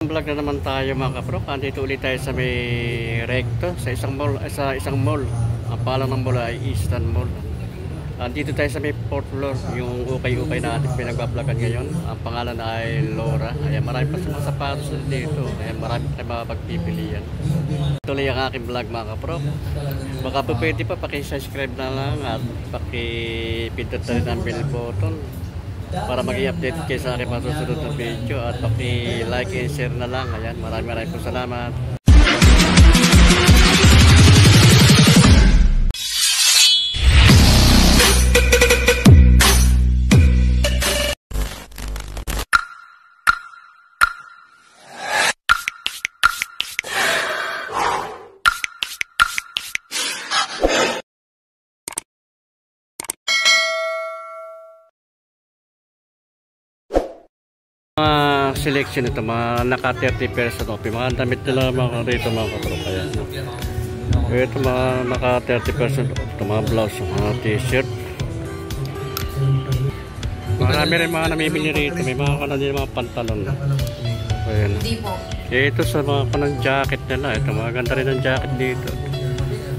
Vlog na naman tayo mga kapro. Andito ulit tayo sa may Recto, sa isang mall. Ang pangalan ng mall ay Eastern Mall. Andito tayo sa may fourth floor, yung ukay-ukay na ating pinagbabloggan ngayon. Ang pangalan ay Laura. Ayan, marami pa sa mga sapatos dito. Ayan, marami pa tayo mapagpipilian. Tuloy ang aking vlog mga kapro. Baka po pwede pa paki-subscribe na lang at paki-pindot na rin ang bell button para mag-i-update kayo sa aking masusunod na video, at paki-like and share na lang. Ayan, maraming po salamat. Selection ito, mga naka 30% off. Mga damit nila mga rito mga kapro. Ayan. Ito mga naka 30% off. Ito mga blouse, mga t-shirt. Marami rin mga namimili rito. May mga kanan din mga pantalon. Ayan. Ito sa mga kanang jacket nila. Ito mga ganda rin ang jacket dito.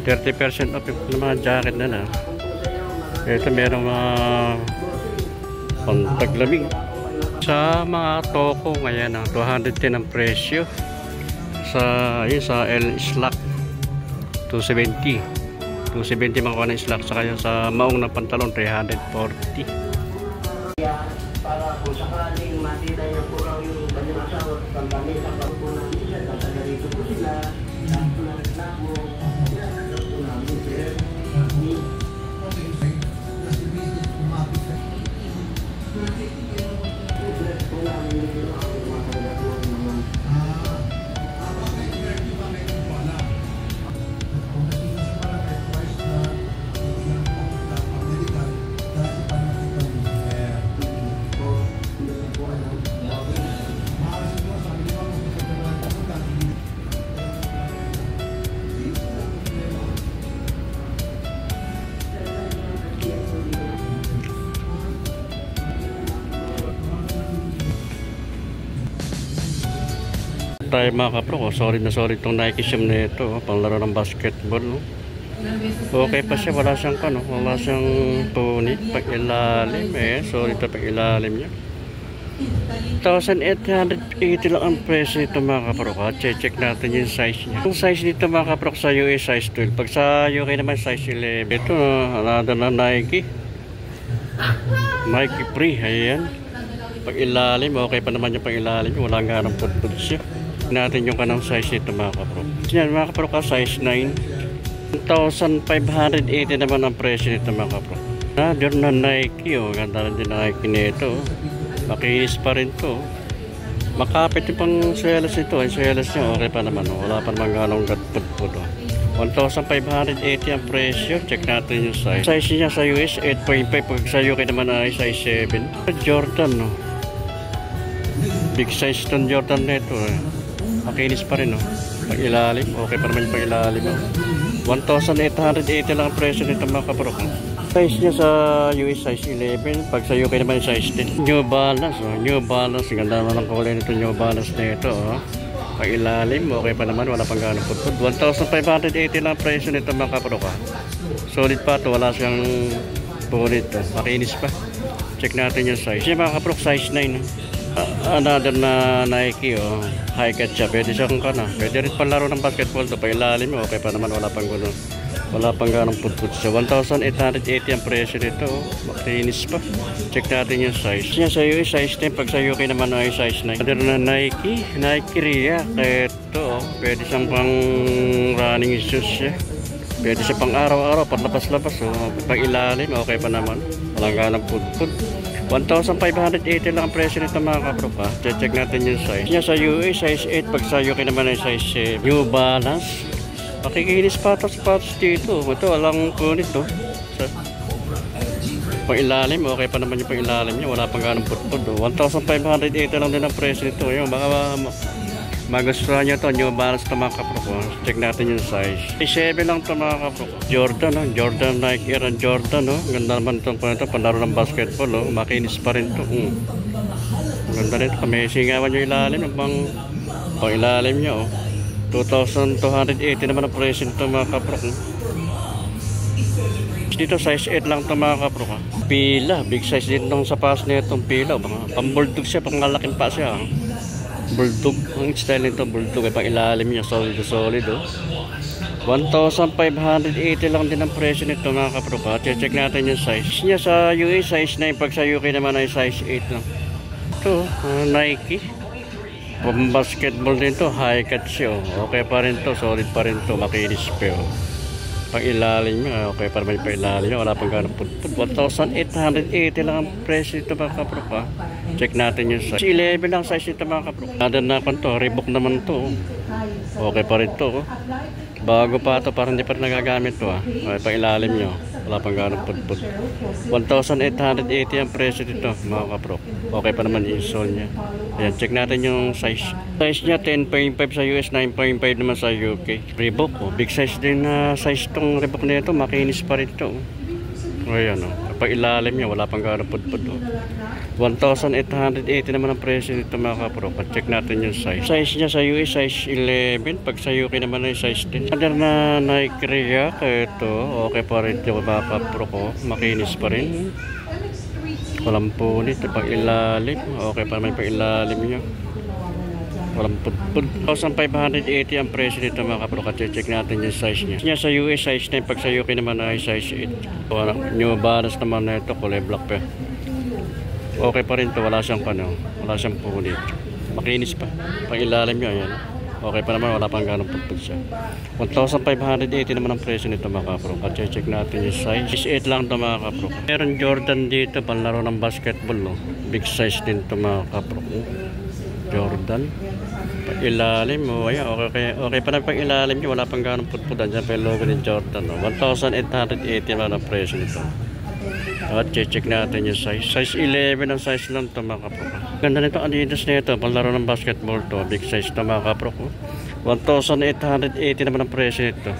30% off yung mga jacket nila. Ito merong mga pantaglamig. Sa mga toko ngayon, 210 ang presyo. Sa L slack 270 mga kuha ng slack. Saka yun sa maong na pantalon 340. Para kung sakaling matita niya po raw yung kanyang asawa at pagdamit ang pagpunan niya, taga-rito po sila, lahat po na reklamo, lahat po namin sir. Tayo mga kapro, sorry itong Nike shoe na ito, panglaro ng basketball. Okay pa siya, wala siyang punit pag ilalim. Sorry ito pag ilalim niya. 1,880 lang ang presyo nito mga kapro. Check natin yung size niya. Yung size nito mga kapro sa US size 12. Pag sa UK naman size 11. Ito another na Nike Free. Ayan, pag ilalim okay pa naman yung pag ilalim, wala nga ng pudpud siya. Natin yung kanang size nito mga kapro. Yan mga kapro, ka size 9. 1,580 naman ang presyo nito mga kapro. Another na Nike. Ganda rin din na Nike nito. Makinis pa rin to. Makapit yung pang swelas ito. Ang swelas niya okay pa naman. Wala pa naman ganong gatpud-pud. 1,580 ang presyo. Check natin yung size. Size niya sa US 8.5. Pag sa UK naman ay size 7. Jordan big size itong Jordan nito. Makinis pa rin pag ilalim, okay pa naman yung pag ilalim. 1,880 lang ang presyo nito mga kapro. Size niya sa US size 11. Pag sa UK naman size 10. New Balance. New Balance, ganda naman ang kulay nito New Balance nito. Pag ilalim, okay pa naman, wala pang ganong pudpud. 1,580 lang ang presyo nito mga kapro. Solid pa ito, wala siyang punit. Makinis pa. Check natin yung size. Yung mga kapro, size 9. Another na Nike high cut siya. Pwede siya kung pwede rin palaro ng basketball to. Pa ilalim okay pa naman, wala pang ganong pudpud siya. 1,880 ang presyo nito. Makinis pa. Check natin yung size niya sa US size 10. Pag sa UK naman ay size 9. Another na Nike React. Ito pwede siyang pang running shoes siya. Pwede siya pang araw-araw, pang labas-labas. Pag ilalim okay pa naman, walang ganong pudpud. 1,580 lang ang presyo nito mga kapro. Check natin yung size niya sa US size 8. Pag sa UK naman ay size 7. New Balance. Makikinis patos dito. Ito walang punit pang ilalim okay pa naman yung pang ilalim niya, wala pang ganong pudpud. 1,580 lang din ang presyo nito. Yung baka magustuhan nyo ito, New Balance ito mga kapro ko. Check natin yung size. 7 lang ito mga kapro ko. Jordan, Jordan Nike Air and Jordan. Ganda naman itong panlaro ng basketball. Makinis pa rin ito. Ganda rin ito. May singawan yung ilalim. Pang Pang ilalim niya, oh. 2,280 naman ang presyo nito mga kaprok. Dito size 8 lang ito mga kaprok. Pila, big size din itong sapatos na itong pila. Pang bulldog siya, pang malaking pa siya. Bulldog, ang style nito bulldog. Pang ilalim niya, solid oh. 1,580 lang din ang presyo nito mga kaprok. Check natin yung size niya sa US, size 9. Pag sa UK naman ay size 8 lang. Ito, Nike. Pang basketball din to, high cut siya. Okay pa rin to, solid pa rin to, makinis pa. Pang ilalim niya, okay pa rin pa ilalim niya, wala pang ganang putput. 1,880 lang ang presyo nito mga kaprok. Check natin yung size. 11 lang size nito mga kaprok. Nadan na pa to, Reebok naman to. Okay pa rin to. Bago pa ito, parang hindi pa rin nagagamit to. Okay, pang ilalim niya, wala pang ganang putput. 1,880 ang presyo dito mga kaprok. Okay pa naman yung insole niya. Ayan, check natin yung size. Size niya 10.5 sa US, 9.5 naman sa UK. Reebok, oh. Big size din na size tong Reebok na ito. Makinis pa rin ito. Ayan, oh. Pag ilalim niya, wala pang gano'ng putput. Oh. 1,880 naman ang presyo nito mga kaprok. Check natin yung size. Size niya sa US, size 11. Pag sa UK naman ay size 10. Under na Nike React. Ito, okay pa rin ito mga kaprok. Oh. Makinis pa rin. Walang punit, pang ilalim. Okay pa naman pang ilalim niya. Walang putput. 1,580 ang presyo nito mga kaprok. Check natin yung size niya. Sa US size 9, pag sa UK naman ay size 8. New Balance naman na ito, kulay black pa. Okay pa rin to, wala siyang wala siyang punit. Makinis pa. Pang ilalim niya, ayan. Okay pa naman, wala pang ganong putput siya. 1,580 naman ang presyo nito mga kaprok. Check natin yung size. Size 8 lang ito mga kaprok. Meron Jordan dito, panlaro ng basketball. No? Big size din ito mga kaprok. Jordan. Pag ilalim, ayan, okay pa naman pag ilalim niya, wala pang ganong putput. Diyan pa yung logo ng Jordan. No? 1,880 naman ang presyo nito. At check natin yung size. Size 11 ang size lang ito mga kaprok. Ganda nito Adidas na ito. Panlaro ng basketball to. Big size ito mga kaprok. 1,880 naman ang presyo nito.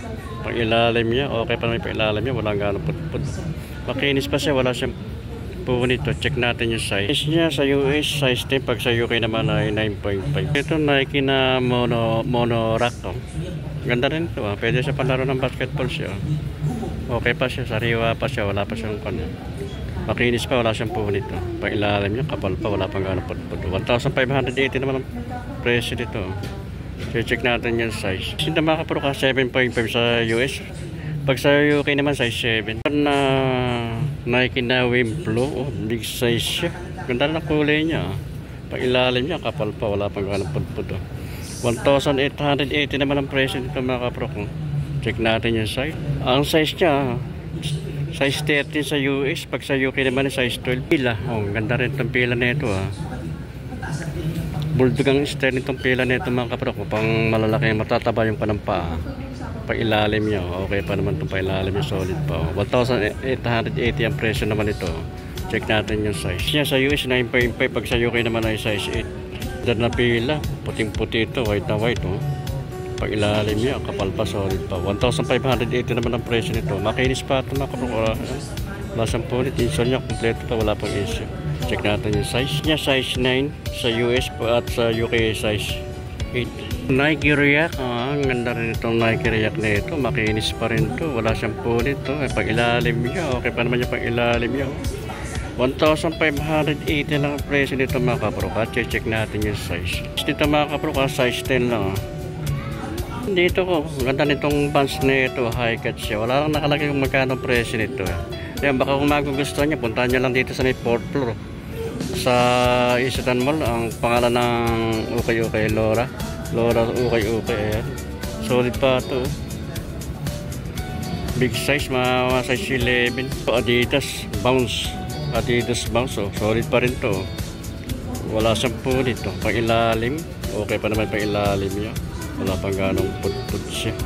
Pag ilalim niya, okay pa naman pag ilalim niya. Walang ganong putput. Makinis pa siya. Wala siyang punit. Check natin yung size. Size niya sa US, size 10. Pag sa UK naman ay 9.5. Ito Nike na mono rack. Ganda rin ito. Pwede siya panlaro ng basketball siya. Okay pa siya, sariwa pa siya, wala pa siyang makinis pa, wala siyang punit. Pag ilalim niya, kapal pa, wala pang gano'ng putput. 1,580 naman ang presyo dito. Check natin yung size. Sinta mga kaprok, 7.5 sa US. Pag sa UK naman, size 7. Na Nike na Wimplo, big size siya. Ganda na kulay niya. Pag ilalim niya, kapal pa, wala pang gano'ng putput. 1,880 naman ang presyo dito mga kaprok. Check natin yung size. Ang size niya, size 13 sa US. Pag sa UK naman, size 12. Pila. Oh, ganda rin itong pila na ito. Bulldog ang style nitong pila na ito mga kaprok. Pang malalaki, matataba yung panampa. Pag ilalim niya, okay pa naman itong pailalim yung solid pa. 1,880 ang presyo naman ito. Check natin yung size. Niya sa US, 9.5. Pag sa UK naman ay size 8. Ganda na pila. Puting-puti ito, white na white. Pag ilalim niya, kapal pa, solid pa. 1,580 naman ang presyo nito. Makinis pa ito mga kaprok. Wala siyang punit. Insole niya, kompleto pa, wala pang issue. Check natin yung size niya. Size 9 sa US at sa UK size 8. Nike React. Ang ganda rin itong Nike React na ito. Makinis pa rin ito. Wala siyang punit. Pag ilalim niya, okay pa naman yung pag ilalim niya. 1,580 lang ang presyo nito mga kaprok. Check natin yung size. Dito mga kaprok, size 10 lang. Dito ko, ganda nitong pants na ito, high cut siya. Wala lang nakalagay kung magkano presyo nito. Yan, baka kung magugustuhan niya, puntahan niya lang dito sa may 4th floor. Sa Isitan Mall, ang pangalan ng Ukay-Ukay Laura Ukay-Ukay. Ayan. Solid pa ito. Big size, mga size 11. Adidas Bounce. Oh. Solid pa rin to. Wala siyang punit. Pag ilalim, okay pa naman pag ilalim niya. Wala pang ganong putput siya.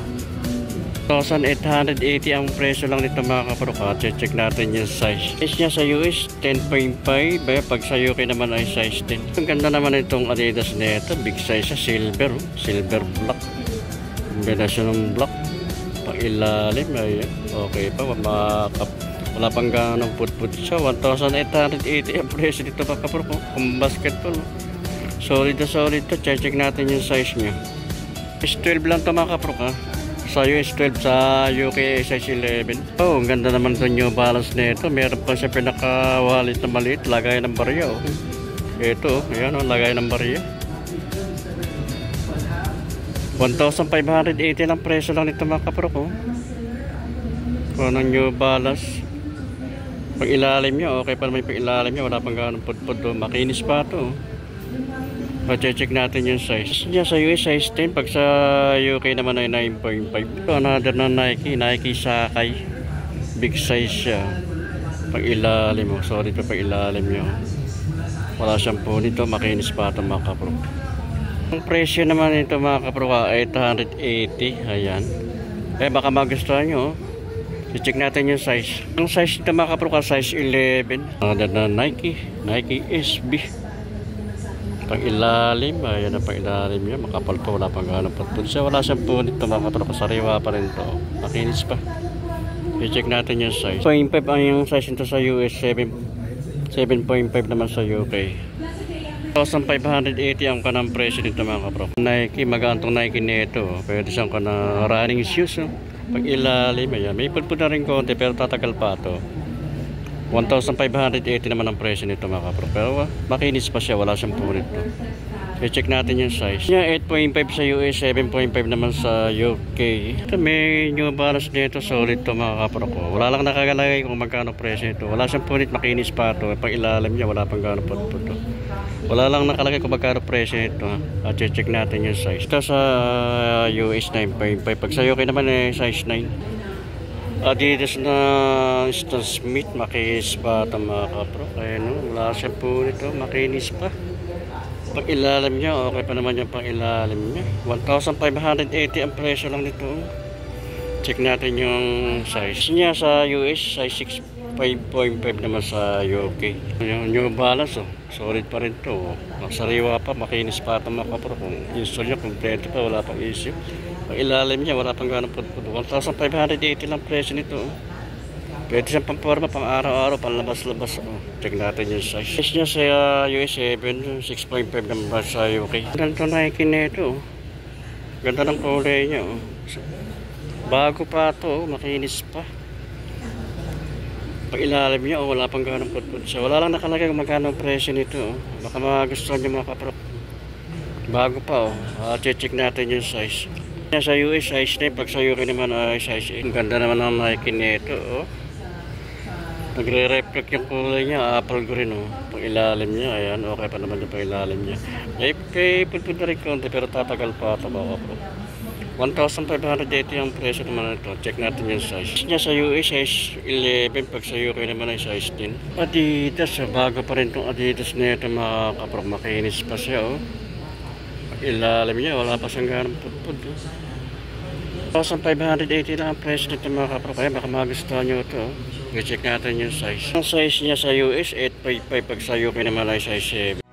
1,880 ang presyo lang nito mga kaprok. Check natin yung size. Size niya sa US 10.5. Pag sa UK naman ay size 10. Ang ganda naman itong Adidas na ito. Big size siya. Silver black. Kombinasyon ng black. Pag ilalim ay okay pa. Wala pang ganong putput siya. 1,880 ang presyo nito mga kaprok. Kung basketball. Solid na solid to. Check natin yung size niya. Size 12 lang to mga kapro ha. Sa US 12, sa UK size 11. Oh, ang ganda naman to New Balance nito. Meron pa siya pinaka-wallet na maliit. Lagay ng barya oh. Ito, ayan oh, lagay ng barya. 1,580 lang presyo lang nito mga kapro ko. Kung anong New Balance. Pag ilalim niya, okay pa naman pag ilalim niya. Wala pang ganong pudpud do. Makinis pa to. Check natin yung size niya sa US size 10, pag sa UK naman ay 9.5. Ito another na Nike Sakai, big size siya. Pag ilalim mo, sorry pa pag ilalim nyo, wala siyang po nito, makinis pa ito mga kapro. Ang presyo naman nito mga kapro ay 880. Ayan, baka magustuhan nyo. I-check natin yung size. Ang size nito mga kapro size 11. Another na Nike SB. Pag ilalim, ayan ang pag ilalim niya, makapal pa, wala pang ganong putpud siya. Wala siyang punit ito mga kapro, sariwa pa rin ito. Makinis pa. I-check natin yung size. 0.5 ang yung size nito sa US, 7.5 naman sa UK. 1,580 ang kanang presyo nito mga kapro. Nike, magantong Nike nito. Pwede siyang kanang running shoes. Pag ilalim, ayan, may putpud na rin konti pero tatagal pa ito. 1,580 naman ang presyo nito mga kapro. Pero makinis pa siya, wala siyang punit to. I-check natin yung size niya, 8.5 sa US, 7.5 naman sa UK. Ito may New Balance nito, solid to mga kapro ko. Wala lang nakagalagay kung magkano presyo nito. Wala siyang punit, makinis pa to. Pag ilalim niya, wala pang gano'ng putpud to. Wala lang nakalagay kung magkano presyo nito. At check natin yung size. Ito sa US 9.5. Pag sa UK naman size 9. Adidas na Stan Smith, makinis pa ito mga kapro. Kaya no, wala siya po nito, makinis pa. Pag ilalim niya, okay pa naman yung pang ilalim niya. 1,580 ang presyo lang nito. Check natin yung size niya sa US, size 5.5 naman sa UK. Yung New Balance, solid pa rin to. Sariwa pa, makinis pa ito mga kapro. Kung install niya, kompleto pa, wala pang issue. Pag ilalim niya, wala pang ganong pudpud. 1,580 lang presyo nito. Pwede siyang pang-forma, pang araw-araw, pang labas-labas. Check natin yung size. Size niya sa US 7, 6.5 naman sa UK. Ganito Nike nito. Ganda ng kulay niya. Bago pa ito, makinis pa. Pag ilalim niya, wala pang ganong pudpud siya. Wala lang nakalagay kung magkano presyo nito. Baka magustuhan niyo mga kapro. Bago pa check natin yung size. Sa US size 9, pag sa UK naman ay size 8. Ang ganda naman ng Nike nito nagre-reflect yung kulay niya, apple green pag ilalim niya, ayan, okay pa naman yung pag ilalim niya. Pudpud na rin konti pero tatagal pa ito mga kapro. 1,580 ang presyo naman ito. Check natin yung size niya sa US size 11, pag sa UK naman ay size 10. Adidas, bago pa rin itong Adidas nito mga kapro, makinis pa siya ilalim niya, wala pa siyang ganong pudpud. 1,580 lang ang presyo nito mga kapro. Kaya baka magustuhan nyo ito. I-check natin yung size. Ang size niya sa US 8.5, pag sa UK naman ay size 7.